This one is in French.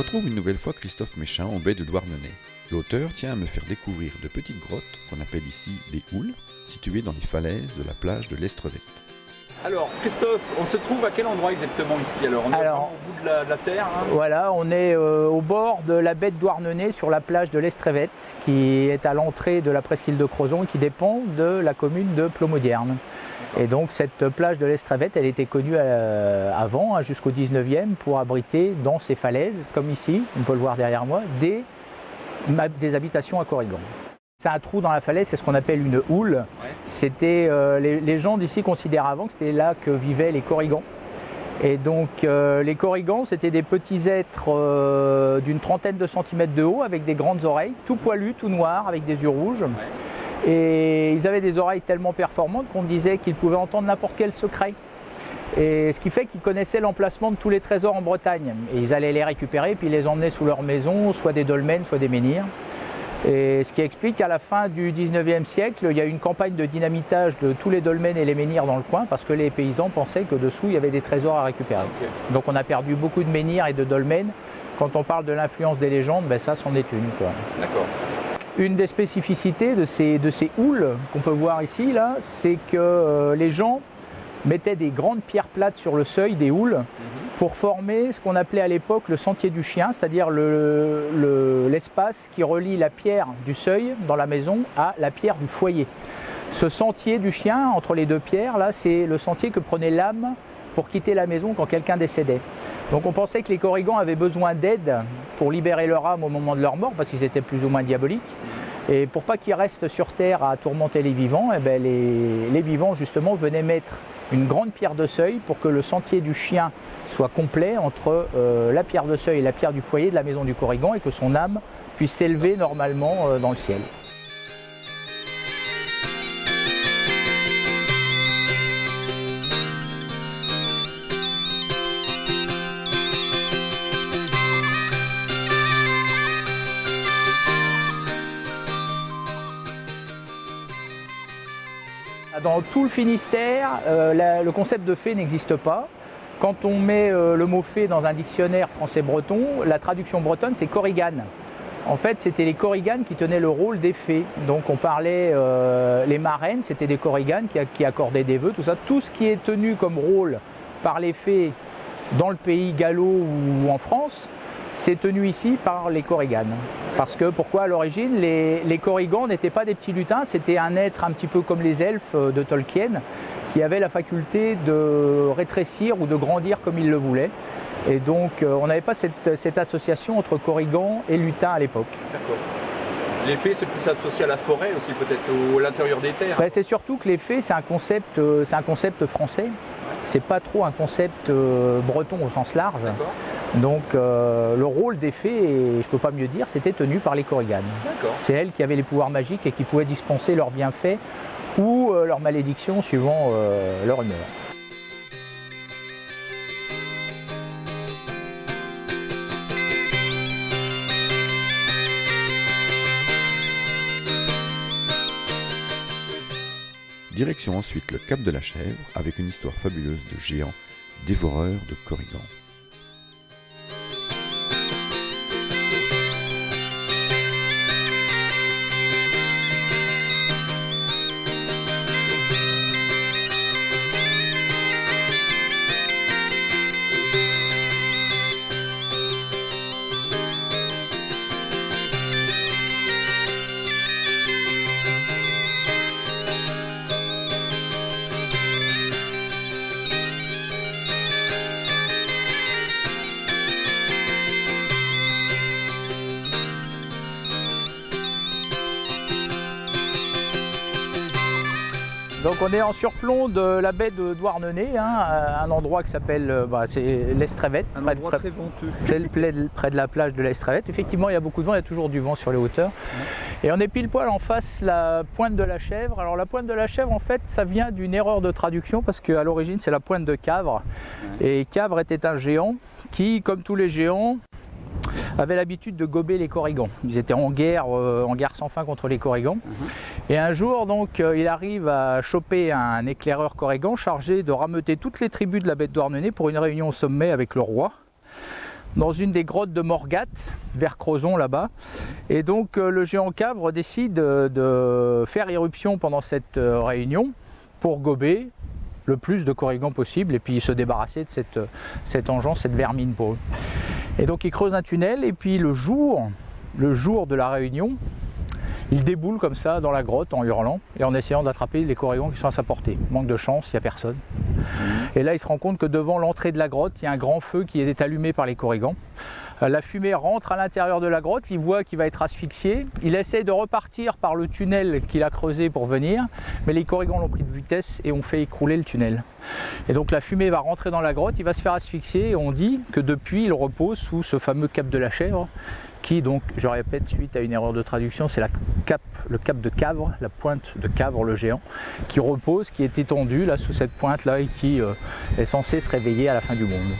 retrouve une nouvelle fois Christophe Méchain en baie de Douarnenez. L'auteur tient à me faire découvrir de petites grottes, qu'on appelle ici des houles, situées dans les falaises de la plage de l'Estrevette. Alors Christophe, on se trouve à quel endroit exactement ici? Alors on est au bout de la terre hein. Voilà, on est au bord de la baie de Douarnenez sur la plage de l'Estrevette, qui est à l'entrée de la presqu'île de Crozon et qui dépend de la commune de Plomodiern. Et donc cette plage de l'Estrevette, elle était connue avant, jusqu'au 19e, pour abriter dans ces falaises, comme ici, on peut le voir derrière moi, des habitations à Corrigan. C'est un trou dans la falaise, c'est ce qu'on appelle une houle. Ouais. C'était les gens d'ici considèrent avant que c'était là que vivaient les Corrigans. Et donc les Corrigans, c'était des petits êtres d'une trentaine de centimètres de haut, avec des grandes oreilles, tout poilus, tout noirs, avec des yeux rouges. Ouais. Et ils avaient des oreilles tellement performantes qu'on disait qu'ils pouvaient entendre n'importe quel secret. Et ce qui fait qu'ils connaissaient l'emplacement de tous les trésors en Bretagne. Et ils allaient les récupérer, puis ils les emmenaient sous leur maison, soit des dolmens, soit des menhirs. Et ce qui explique qu'à la fin du 19e siècle, il y a eu une campagne de dynamitage de tous les dolmens et les menhirs dans le coin parce que les paysans pensaient que dessous il y avait des trésors à récupérer. Okay. Donc on a perdu beaucoup de menhirs et de dolmens. Quand on parle de l'influence des légendes, ben ça c'en est une. D'accord. Une des spécificités de ces houles qu'on peut voir ici, là, c'est que les gens mettaient des grandes pierres plates sur le seuil des houles pour former ce qu'on appelait à l'époque le sentier du chien, c'est-à-dire l'espace qui relie la pierre du seuil dans la maison à la pierre du foyer. Ce sentier du chien, entre les deux pierres, là, c'est le sentier que prenait l'âme pour quitter la maison quand quelqu'un décédait. Donc on pensait que les Corrigans avaient besoin d'aide pour libérer leur âme au moment de leur mort, parce qu'ils étaient plus ou moins diaboliques. Et pour pas qu'ils restent sur terre à tourmenter les vivants, eh ben les vivants justement venaient mettre une grande pierre de seuil pour que le sentier du chien soit complet entre la pierre de seuil et la pierre du foyer de la maison du Corrigan et que son âme puisse s'élever normalement dans le ciel. Dans tout le Finistère, le concept de fée n'existe pas. Quand on met le mot fée dans un dictionnaire français-breton, la traduction bretonne c'est Corrigan. En fait, c'était les Corrigan qui tenaient le rôle des fées. Donc on parlait, les marraines, c'était des Corrigan qui accordaient des vœux, tout ça. Tout ce qui est tenu comme rôle par les fées dans le pays gallo ou en France, c'est tenu ici par les Corrigan. Parce que pourquoi à l'origine, les Corrigans n'étaient pas des petits lutins, c'était un être un petit peu comme les elfes de Tolkien, qui avait la faculté de rétrécir ou de grandir comme il le voulait. Et donc on n'avait pas cette association entre Corrigans et lutins à l'époque. D'accord. Les fées, c'est plus associé à la forêt aussi, peut-être, ou à l'intérieur des terres. C'est surtout que les fées, c'est un concept français. C'est pas trop un concept breton au sens large. Donc le rôle des fées, et je ne peux pas mieux dire, c'était tenu par les Corrigan. C'est elles qui avaient les pouvoirs magiques et qui pouvaient dispenser leurs bienfaits ou leurs malédictions suivant leur humeur. Direction ensuite le Cap de la Chèvre avec une histoire fabuleuse de géants dévoreurs de Corrigans. Donc on est en surplomb de la baie de Douarnenez, un endroit qui s'appelle c'est l'Estrevette. Un endroit très venteux. Près de la plage de l'Estrevette. Effectivement, il y a beaucoup de vent, il y a toujours du vent sur les hauteurs. Et on est pile poil en face la pointe de la Chèvre. Alors la pointe de la Chèvre, en fait, ça vient d'une erreur de traduction parce qu'à l'origine, c'est la pointe de Cavre. Et Cavre était un géant qui, comme tous les géants, avait l'habitude de gober les Corrigans. Ils étaient en guerre sans fin contre les Corrigans. Et un jour, donc, il arrive à choper un éclaireur Corrigan chargé de rameuter toutes les tribus de la baie de Douarnenez pour une réunion au sommet avec le roi. dans une des grottes de Morgat, vers Crozon là-bas. Et donc le géant Cavre décide de faire irruption pendant cette réunion pour gober le plus de corrigans possible et puis se débarrasser de cette engeance, cette vermine pour eux. Et donc il creuse un tunnel et puis le jour de la réunion, il déboule comme ça dans la grotte en hurlant et en essayant d'attraper les corrigans qui sont à sa portée. Manque de chance, il n'y a personne. Et là il se rend compte que devant l'entrée de la grotte, il y a un grand feu qui est allumé par les corrigans. La fumée rentre à l'intérieur de la grotte, il voit qu'il va être asphyxié, il essaie de repartir par le tunnel qu'il a creusé pour venir, mais les corrigans l'ont pris de vitesse et ont fait écrouler le tunnel. Et donc la fumée va rentrer dans la grotte, il va se faire asphyxier et on dit que depuis il repose sous ce fameux cap de la chèvre qui donc, je répète, suite à une erreur de traduction, c'est le cap de Cavre, la pointe de Cavre le géant, qui repose, qui est étendu là sous cette pointe là et qui est censé se réveiller à la fin du monde.